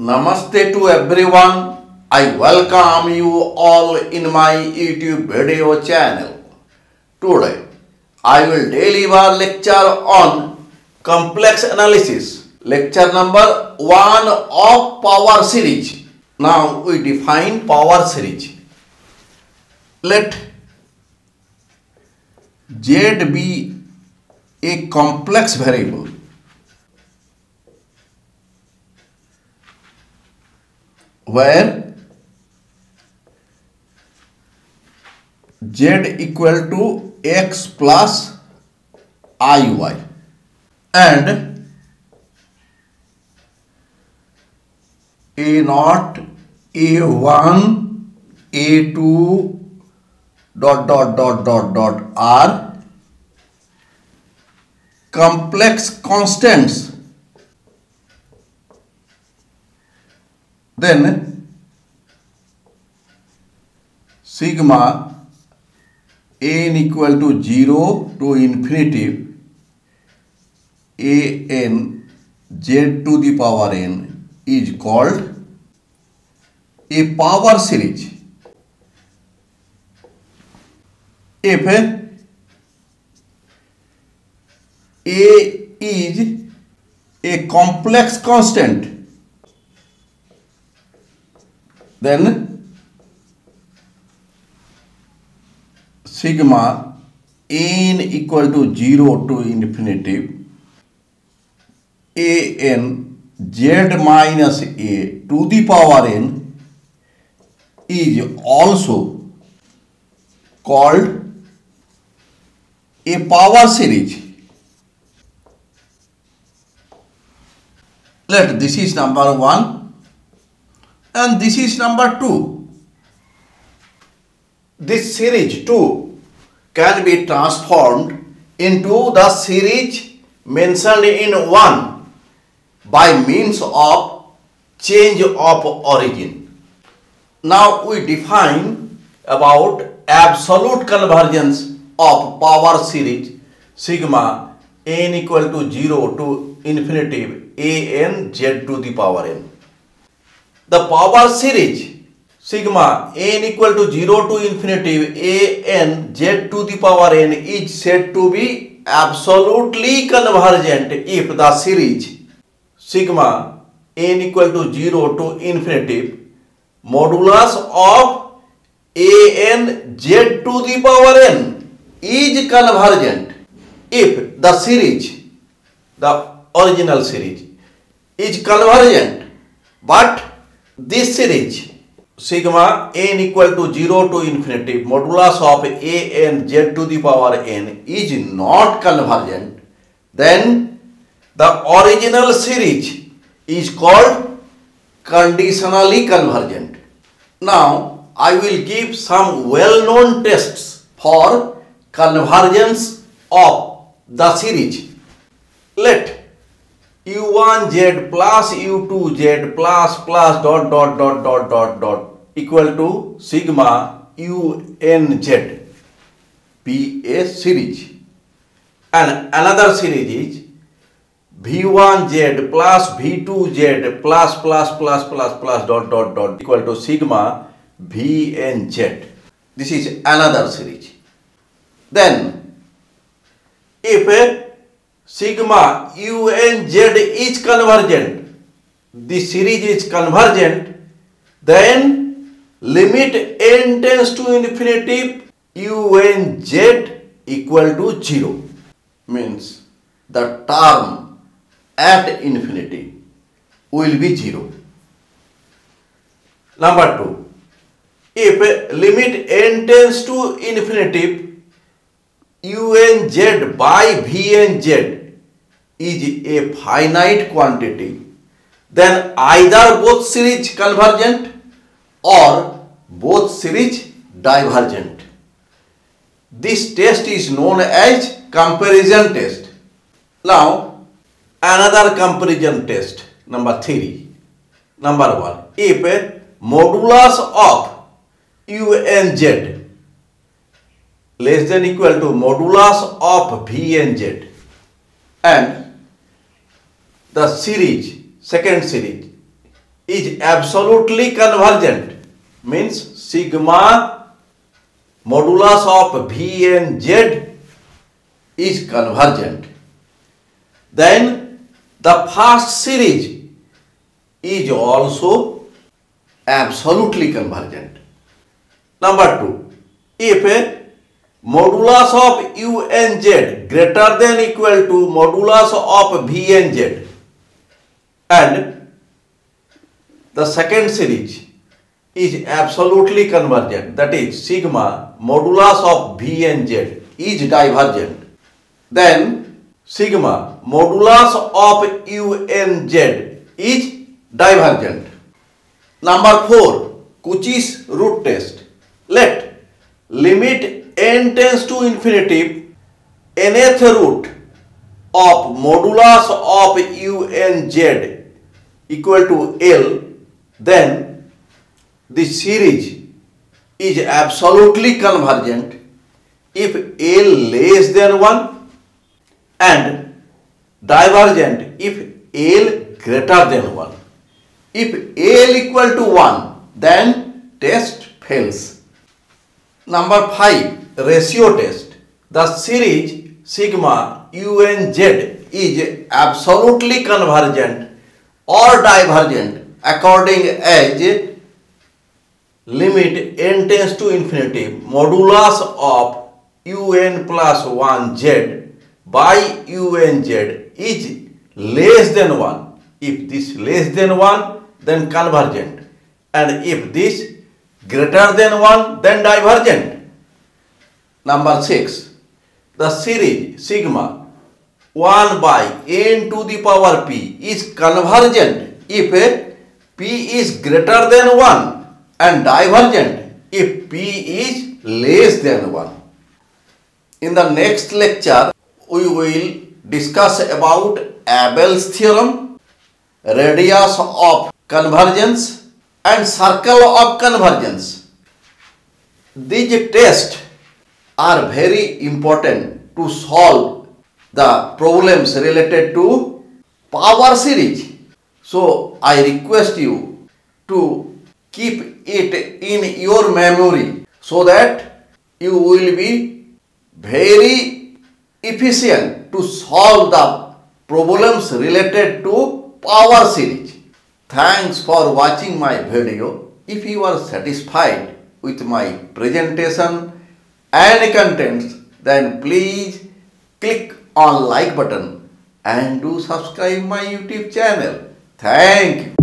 Namaste to everyone. I welcome you all in my YouTube video channel. Today, I will deliver lecture on complex analysis. Lecture number 1 of power series. Now we define power series. Let Z be a complex variable where Z equal to x plus iy and a0, a1, a2 r complex constants. Then sigma n equal to 0 to infinity a n z to the power n is called a power series. If a is a complex constant, then sigma n equal to 0 to infinity a n z minus a to the power n is also called a power series. Let this is number 1 and this is number 2. This series 2 can be transformed into the series mentioned in 1 by means of change of origin. Now we define about absolute convergence of power series sigma n equal to 0 to infinity a n z to the power n. The power series sigma n equal to 0 to infinity a n z to the power n is said to be absolutely convergent if the series sigma n equal to 0 to infinity modulus of a n z to the power n is convergent. If the series, the original series, is convergent, but this series sigma n equal to 0 to infinity modulus of a n z to the power n is not convergent, then the original series is called conditionally convergent. Now I will give some well-known tests for convergence of the series. Let u1z plus u2z plus equal to sigma unz be a series, and another series is v1z plus v2z plus equal to sigma vnz. This is another series. Then if a sigma unz is convergent, the series is convergent, then limit n tends to infinity unz equal to 0, means the term at infinity will be 0. Number 2, if limit n tends to infinity unz by vnz is a finite quantity, then either both series convergent or both series divergent. This test is known as comparison test. Now another comparison test, number 3. Number 1, if a modulus of unz less than equal to modulus of vnz and the series, second series is absolutely convergent, means sigma modulus of V and Z is convergent. Then the first series is also absolutely convergent. Number 2, if a modulus of U and Z greater than equal to modulus of V and Z, and the second series is absolutely convergent, that is sigma modulus of V and Z is divergent, then sigma modulus of U and Z is divergent. Number 4, Cauchy's root test. Let limit n tends to infinity nth root of modulus of U and Z equal to L, then the series is absolutely convergent if L less than 1 and divergent if L greater than 1. If L equal to 1, then test fails. Number 5, ratio test. The series sigma U and Z is absolutely convergent or divergent according as limit n tends to infinity modulus of un plus 1 z by un z is less than 1. If this less than 1, then convergent, and if this greater than 1, then divergent. Number 6, the series sigma 1 by n to the power p is convergent if p is greater than 1 and divergent if p is less than 1. In the next lecture, we will discuss about Abel's theorem, radius of convergence and circle of convergence. These tests are very important to solve the problems related to power series. So I request you to keep it in your memory so that you will be very efficient to solve the problems related to power series. Thanks for watching my video. If you are satisfied with my presentation and contents, then please click on like button and do subscribe my YouTube channel. Thank you.